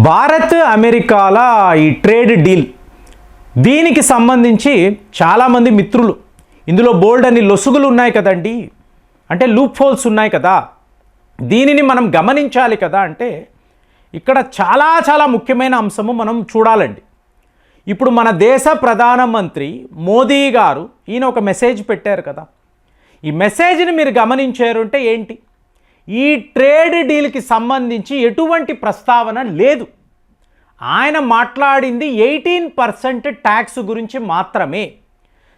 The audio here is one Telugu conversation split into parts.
భారత్ అమెరికాల ఈ ట్రేడ్ డీల్ దీనికి సంబంధించి చాలామంది మిత్రులు ఇందులో బోల్డ్ అని లొసుగులు ఉన్నాయి కదండి, అంటే లూప్ హోల్స్ ఉన్నాయి కదా, దీనిని మనం గమనించాలి కదా. అంటే ఇక్కడ చాలా ముఖ్యమైన అంశము మనం చూడాలండి. ఇప్పుడు మన దేశ ప్రధానమంత్రి మోదీ గారు ఈయన ఒక మెసేజ్ పెట్టారు కదా. ఈ మెసేజ్ని మీరు గమనించారు అంటే ఏంటి, ఈ ట్రేడ్ డీల్కి సంబంధించి ఎటువంటి ప్రస్తావన లేదు. ఆయన మాట్లాడింది 18% ట్యాక్స్ గురించి మాత్రమే.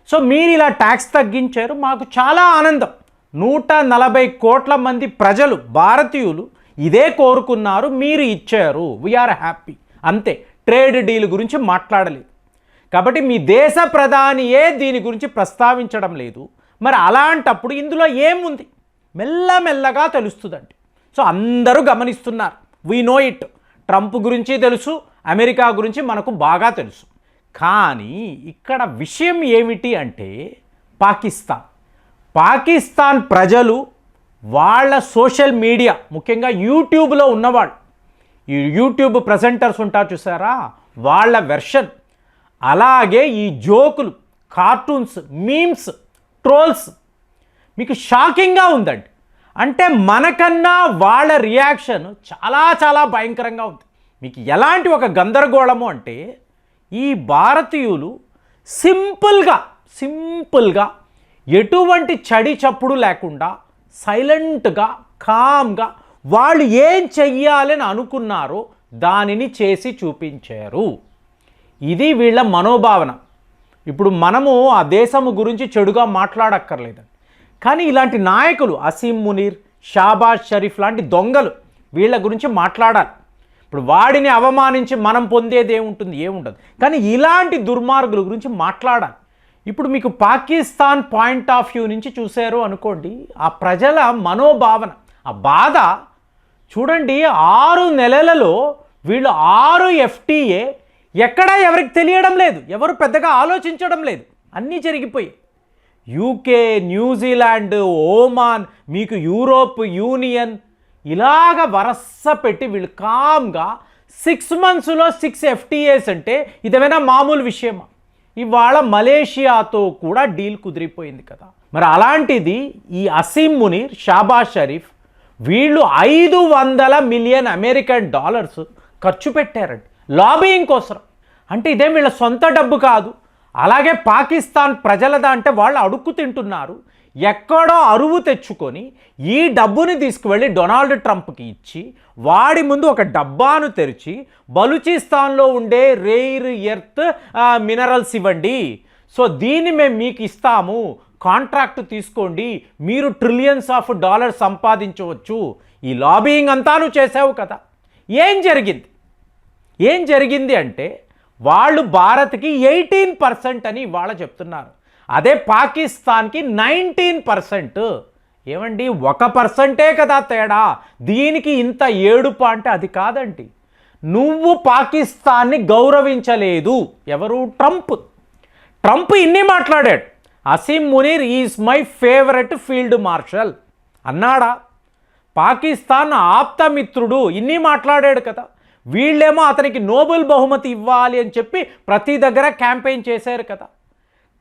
సో మీరు ఇలా ట్యాక్స్ తగ్గించారు, మాకు చాలా ఆనందం. 140 కోట్ల మంది ప్రజలు భారతీయులు ఇదే కోరుకున్నారు, మీరు ఇచ్చారు, వీఆర్ హ్యాపీ, అంతే. ట్రేడ్ డీల్ గురించి మాట్లాడలేదు. కాబట్టి మీ దేశ ప్రధానియే దీని గురించి ప్రస్తావించడం లేదు. మరి అలాంటప్పుడు ఇందులో ఏముంది మెల్లమెల్లగా తెలుస్తుందండి. సో అందరూ గమనిస్తున్నారు, వీ నో ఇట్. ట్రంప్ గురించి తెలుసు, అమెరికా గురించి మనకు బాగా తెలుసు. కానీ ఇక్కడ విషయం ఏమిటి అంటే పాకిస్తాన్ ప్రజలు వాళ్ళ సోషల్ మీడియా, ముఖ్యంగా యూట్యూబ్లో ఉన్నవాళ్ళు, ఈ యూట్యూబ్ ప్రెజెంటర్స్ ఉంటారు చూసారా, వాళ్ళ వెర్షన్, అలాగే ఈ జోకులు, కార్టూన్స్, మీమ్స్, ట్రోల్స్ మీకు షాకింగ్గా ఉందండి. అంటే మనకన్నా వాళ్ళ రియాక్షన్ చాలా భయంకరంగా ఉంది. మీకు ఎలాంటి ఒక గందరగోళము అంటే ఈ భారతీయులు సింపుల్గా ఎటువంటి చడి చప్పుడు లేకుండా సైలెంట్గా కామ్గా వాళ్ళు ఏం చెయ్యాలని అనుకున్నారో దానిని చేసి చూపించారు. ఇది వీళ్ళ మనోభావన. ఇప్పుడు మనము ఆ దేశము గురించి చెడుగా మాట్లాడక్కర్లేదండి, కానీ ఇలాంటి నాయకులు అసీం మునీర్, షాబాజ్ షరీఫ్ లాంటి దొంగలు వీళ్ళ గురించి మాట్లాడాలి. ఇప్పుడు వాడిని అవమానించి మనం పొందేది ఏముండదు, కానీ ఇలాంటి దుర్మార్గుల గురించి మాట్లాడాలి. ఇప్పుడు మీకు పాకిస్తాన్ పాయింట్ ఆఫ్ వ్యూ నుంచి చూశారు అనుకోండి, ఆ ప్రజల మనోభావన, ఆ బాధ చూడండి. 6 నెలలలో వీళ్ళు 6 FTA ఎక్కడా ఎవరికి తెలియడం లేదు, ఎవరు పెద్దగా ఆలోచించడం లేదు, అన్నీ జరిగిపోయాయి. యూకే, న్యూజిలాండ్, ఓమాన్, మీకు యూరోప్ యూనియన్, ఇలాగ వరస పెట్టి వీళ్ళు కామ్గా 6 మంత్స్లో 6 FTAs అంటే ఇదేమైనా మామూలు విషయమా? ఇవాళ మలేషియాతో కూడా డీల్ కుదిరిపోయింది కదా. మరి అలాంటిది ఈ అసీం మునీర్, షాబాజ్ షరీఫ్ వీళ్ళు $500 మిలియన్ అమెరికన్ డాలర్స్ ఖర్చు పెట్టారండి లాబియింగ్ కోసం. అంటే ఇదేం వీళ్ళ సొంత డబ్బు కాదు. అలాగే పాకిస్తాన్ ప్రజలదా అంటే వాళ్ళు అడుక్కు తింటున్నారు. ఎక్కడో అరువు తెచ్చుకొని ఈ డబ్బుని తీసుకువెళ్ళి డొనాల్డ్ ట్రంప్కి ఇచ్చి వాడి ముందు ఒక డబ్బాను తెరిచి బలూచిస్తాన్లో ఉండే రేర్ ఎర్త్ మినరల్స్ ఇవ్వండి, సో దీన్ని మేము మీకు ఇస్తాము, కాంట్రాక్ట్ తీసుకోండి, మీరు $ట్రిలియన్స్ సంపాదించవచ్చు. ఈ లాబియింగ్ అంతా నువ్వు చేసావు కదా. ఏం జరిగింది అంటే వాళ్ళు భారత్కి 18% అని ఇవాళ చెప్తున్నారు. అదే పాకిస్తాన్కి 19%. ఏమండి, 1% కదా తేడా, దీనికి ఇంత ఏడుపు అంటే అది కాదండి. నువ్వు పాకిస్తాన్ని గౌరవించలేదు. ఎవరు? ట్రంప్ ఇన్ని మాట్లాడాడు. Asim Munir is my favourite field marshal అన్నాడా? పాకిస్తాన్ ఆప్తమిత్రుడు ఇన్ని మాట్లాడాడు కదా. వీళ్ళేమో అతనికి నోబెల్ బహుమతి ఇవ్వాలి అని చెప్పి ప్రతి దగ్గర క్యాంపెయిన్ చేశారు కదా.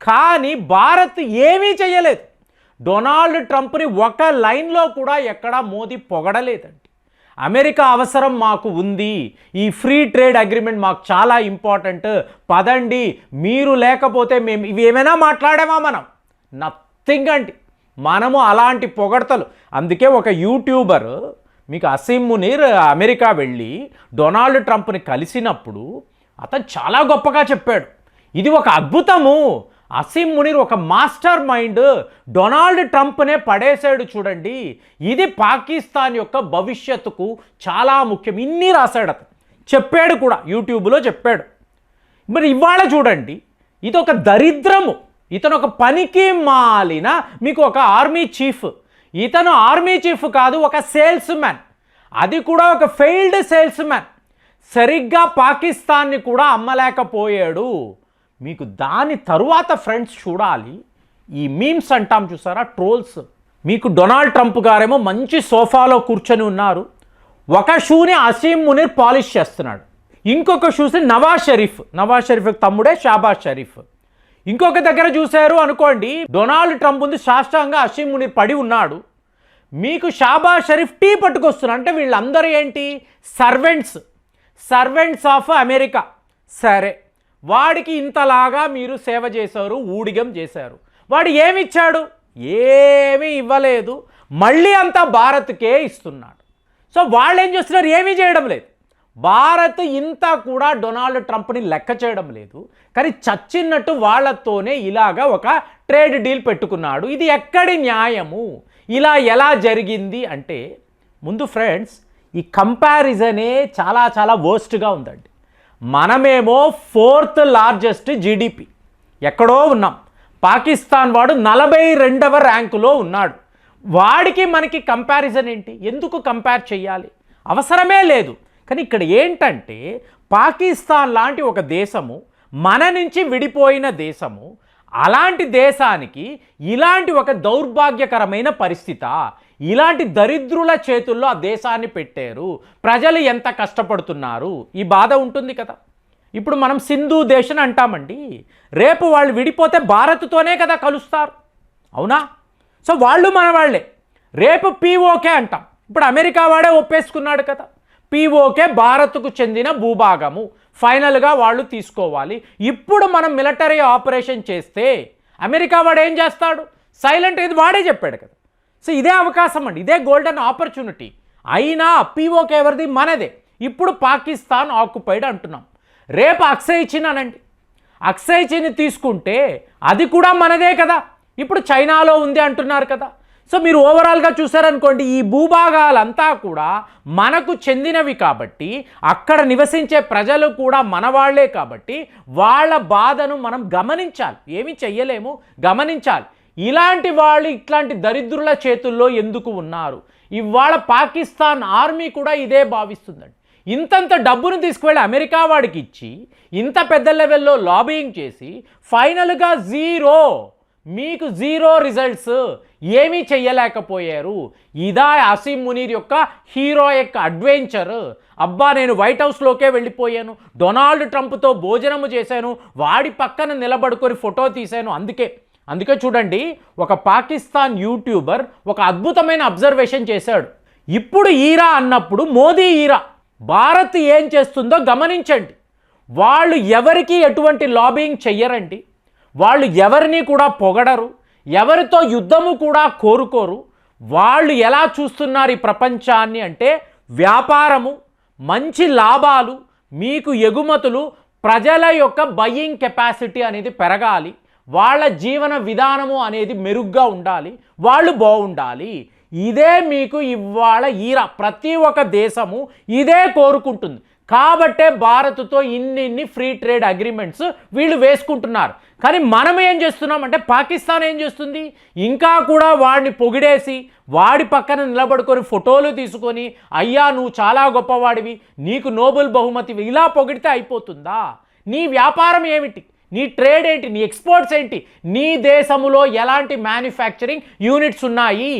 కానీ భారత్ ఏమీ చేయలేదు. డొనాల్డ్ ట్రంప్ని ఒక లైన్లో కూడా ఎక్కడా మోదీ పొగడలేదండి. అమెరికా అవసరం మాకు ఉంది, ఈ ఫ్రీ ట్రేడ్ అగ్రిమెంట్ మాకు చాలా ఇంపార్టెంట్, పదండి, మీరు లేకపోతే మేము ఇవి ఏమైనా మాట్లాడామా? మనం నథింగ్ అండి. మనము అలాంటి పొగడతలు. అందుకే ఒక యూట్యూబర్ మీకు అసీం మునీర్ అమెరికా వెళ్ళి డొనాల్డ్ ట్రంప్ని కలిసినప్పుడు అతను చాలా గొప్పగా చెప్పాడు, ఇది ఒక అద్భుతము, అసీం మునీర్ ఒక మాస్టర్ మైండ్, డొనాల్డ్ ట్రంప్నే పడేశాడు చూడండి, ఇది పాకిస్తాన్ యొక్క భవిష్యత్తుకు చాలా ముఖ్యం, ఇన్ని రాశాడు అతను, చెప్పాడు కూడా, యూట్యూబ్లో చెప్పాడు. మరి ఇవాళ చూడండి, ఇది ఒక దరిద్రము. ఇతను ఒక పనికి మాలిన మీకు ఒక ఆర్మీ చీఫ్. ఇతను ఆర్మీ చీఫ్ కాదు, ఒక సేల్స్ మ్యాన్, అది కూడా ఒక ఫెయిల్డ్ సేల్స్ మ్యాన్. సరిగ్గా పాకిస్తాన్ని కూడా అమ్మలేకపోయాడు. మీకు దాని తరువాత ఫ్రెండ్స్ చూడాలి, ఈ మీమ్స్ అంటాం చూసారా, ట్రోల్స్. మీకు డొనాల్డ్ ట్రంప్ గారేమో మంచి సోఫాలో కూర్చొని ఉన్నారు, ఒక షూని అసీం మునీర్ పాలిష్ చేస్తున్నాడు. ఇంకొక చూసి నవాజ్ షరీఫ్ తమ్ముడే షాబాజ్ షరీఫ్. ఇంకొక దగ్గర చూశారు అనుకోండి, డొనాల్డ్ ట్రంప్ ముందు సాష్టాంగా హషీమ్ మునీర్ పడి ఉన్నాడు. మీకు షాబాజ్ షరీఫ్ టీ పట్టుకొస్తున్నారు. అంటే వీళ్ళందరూ ఏంటి? Servants of America. సరే, వాడికి ఇంతలాగా మీరు సేవ చేశారు, ఊడిగం చేశారు. వాడు ఏమిచ్చాడు? ఏమీ ఇవ్వలేదు. మళ్ళీ అంతా భారత్కే ఇస్తున్నాడు. సో వాళ్ళు ఏం చేస్తున్నారు? ఏమీ చేయడం లేదు. భారత్ ఇంత కూడా డొనాల్డ్ ట్రంప్ని లెక్క చేయడం లేదు. కానీ చచ్చినట్టు వాళ్ళతోనే ఇలాగా ఒక ట్రేడ్ డీల్ పెట్టుకున్నాడు. ఇది ఎక్కడి న్యాయము? ఇలా ఎలా జరిగింది అంటే, ముందు ఫ్రెండ్స్ ఈ కంపారిజనే చాలా చాలా వర్స్ట్గా ఉందండి. మనమేమో 4th లార్జెస్ట్ జీడిపి ఎక్కడో ఉన్నాం. పాకిస్తాన్ వాడు 42వ ర్యాంకులో ఉన్నాడు. వాడికి మనకి కంపారిజన్ ఏంటి? ఎందుకు కంపేర్ చేయాలి? అవసరమే లేదు. కానీ ఇక్కడ ఏంటంటే, పాకిస్తాన్ లాంటి ఒక దేశము, మన నుంచి విడిపోయిన దేశము, అలాంటి దేశానికి ఇలాంటి ఒక దౌర్భాగ్యకరమైన పరిస్థితి, ఇలాంటి దరిద్రుల చేతుల్లో ఆ దేశాన్ని పెట్టారు. ప్రజలు ఎంత కష్టపడుతున్నారు, ఈ బాధ ఉంటుంది కదా. ఇప్పుడు మనం సింధు దేశం అంటామండి. రేపు వాళ్ళు విడిపోతే భారత్తోనే కదా కలుస్తారు, అవునా? సో వాళ్ళు మన వాళ్ళే. రేపు పీఓకే అంటాం. ఇప్పుడు అమెరికా వాడే ఒప్పేసుకున్నాడు కదా, పీఓకే భారత్కు చెందిన భూభాగము, ఫైనల్గా వాళ్ళు తీసుకోవాలి. ఇప్పుడు మనం మిలిటరీ ఆపరేషన్ చేస్తే అమెరికా వాడు ఏం చేస్తాడు? సైలెంట్. ఇది వాడే చెప్పాడు కదా. సో ఇదే అవకాశం అండి, ఇదే గోల్డెన్ ఆపర్చునిటీ. అయినా పీఓకే ఎవరిది? మనదే. ఇప్పుడు పాకిస్తాన్ ఆక్యుపైడ్ అంటున్నాం. రేపు అక్సై చిన్ అనండి, అక్సై చిన్ తీసుకుంటే అది కూడా మనదే కదా. ఇప్పుడు చైనాలో ఉంది అంటున్నారు కదా. సో మీరు ఓవరాల్గా చూసారనుకోండి, ఈ భూభాగాలంతా కూడా మనకు చెందినవి కాబట్టి, అక్కడ నివసించే ప్రజలు కూడా మనవాళ్లే కాబట్టి, వాళ్ళ బాధను మనం గమనించాలి. ఏమీ చెయ్యలేము, గమనించాలి. ఇలాంటి వాళ్ళు ఇట్లాంటి దరిద్రుల చేతుల్లో ఎందుకు ఉన్నారు? ఇవాళ పాకిస్తాన్ ఆర్మీ కూడా ఇదే భావిస్తుందండి. ఇంతంత డబ్బును తీసుకువెళ్ళి అమెరికా వాడికి ఇచ్చి, ఇంత పెద్ద లెవెల్లో లాబింగ్ చేసి, ఫైనల్గా మీకు జీరో రిజల్ట్స్, ఏమీ చెయ్యలేకపోయారు. ఇదా హషీమ్ మునీర్ యొక్క హీరోయిక్ అడ్వెంచర్. అబ్బా, నేను వైట్ హౌస్లోకే వెళ్ళిపోయాను, డొనాల్డ్ ట్రంప్తో భోజనము చేశాను, వాడి పక్కన నిలబడుకొని ఫోటో తీశాను. అందుకే చూడండి, ఒక పాకిస్తాన్ యూట్యూబర్ ఒక అద్భుతమైన అబ్జర్వేషన్ చేశాడు. ఇప్పుడు ఈరా అన్నప్పుడు మోదీ ఈరా. భారత్ ఏం చేస్తుందో గమనించండి. వాళ్ళు ఎవరికి ఎటువంటి లాబింగ్ చెయ్యరండి. వాళ్ళు ఎవరిని కూడా పొగడరు, ఎవరితో యుద్ధము కూడా కోరుకోరు. వాళ్ళు ఎలా చూస్తున్నారు ఈ ప్రపంచాన్ని అంటే, వ్యాపారము, మంచి లాభాలు, మీకు ఎగుమతులు, ప్రజల యొక్క బయ్యింగ్ కెపాసిటీ అనేది పెరగాలి, వాళ్ళ జీవన విధానము అనేది మెరుగ్గా ఉండాలి, వాళ్ళు బాగుండాలి. ఇదే మీకు ఇవాళ ప్రతి ఒక్క దేశము ఇదే కోరుకుంటుంది. కాబట్టే భారత్తో ఇన్ని ఫ్రీ ట్రేడ్ అగ్రిమెంట్స్ వీళ్ళు వేసుకుంటున్నారు. కానీ మనం ఏం చేస్తున్నాం అంటే, పాకిస్తాన్ ఏం చేస్తుంది? ఇంకా కూడా వాడిని పొగిడేసి, వాడి పక్కన నిలబడుకొని ఫోటోలు తీసుకొని, అయ్యా నువ్వు చాలా గొప్పవాడివి, నీకు నోబెల్ బహుమతి, ఇలా పొగిడితే అయిపోతుందా? నీ వ్యాపారం ఏమిటి? నీ ట్రేడ్ ఏంటి? నీ ఎక్స్పోర్ట్స్ ఏంటి? నీ దేశంలో ఎలాంటి మ్యానుఫ్యాక్చరింగ్ యూనిట్స్ ఉన్నాయి?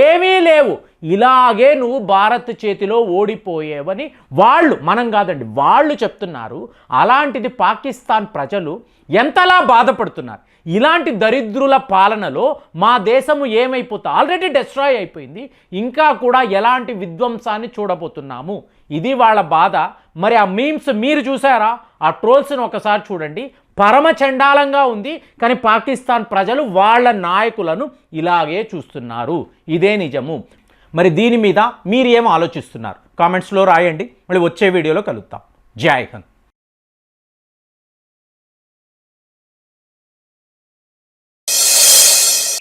ఏమీ లేవు. ఇలాగే నువ్వు భారత్ చేతిలో ఓడిపోయేవని వాళ్ళు, మనం కాదండి, వాళ్ళు చెప్తున్నారు. అలాంటిది పాకిస్తాన్ ప్రజలు ఎంతలా బాధపడుతున్నారు. ఇలాంటి దరిద్రుల పాలనలో మా దేశము ఏమైపోతా, ఆల్రెడీ డిస్ట్రాయ్ అయిపోయింది, ఇంకా కూడా ఎలాంటి విధ్వంసాన్ని చూడబోతున్నాము. ఇది వాళ్ళ బాధ. మరి ఆ మీమ్స్ మీరు చూసారా? ఆ ట్రోల్స్ని ఒకసారి చూడండి. పరమ చండాలంగా ఉంది. కానీ పాకిస్తాన్ ప్రజలు వాళ్ళ నాయకులను ఇలాగే చూస్తున్నారు. ఇదే నిజము. మరి దీని మీద మీరు ఏం ఆలోచిస్తున్నారు? కామెంట్స్లో రాయండి. మళ్ళీ వచ్చే వీడియోలో కలుద్దాం. జై హింద్.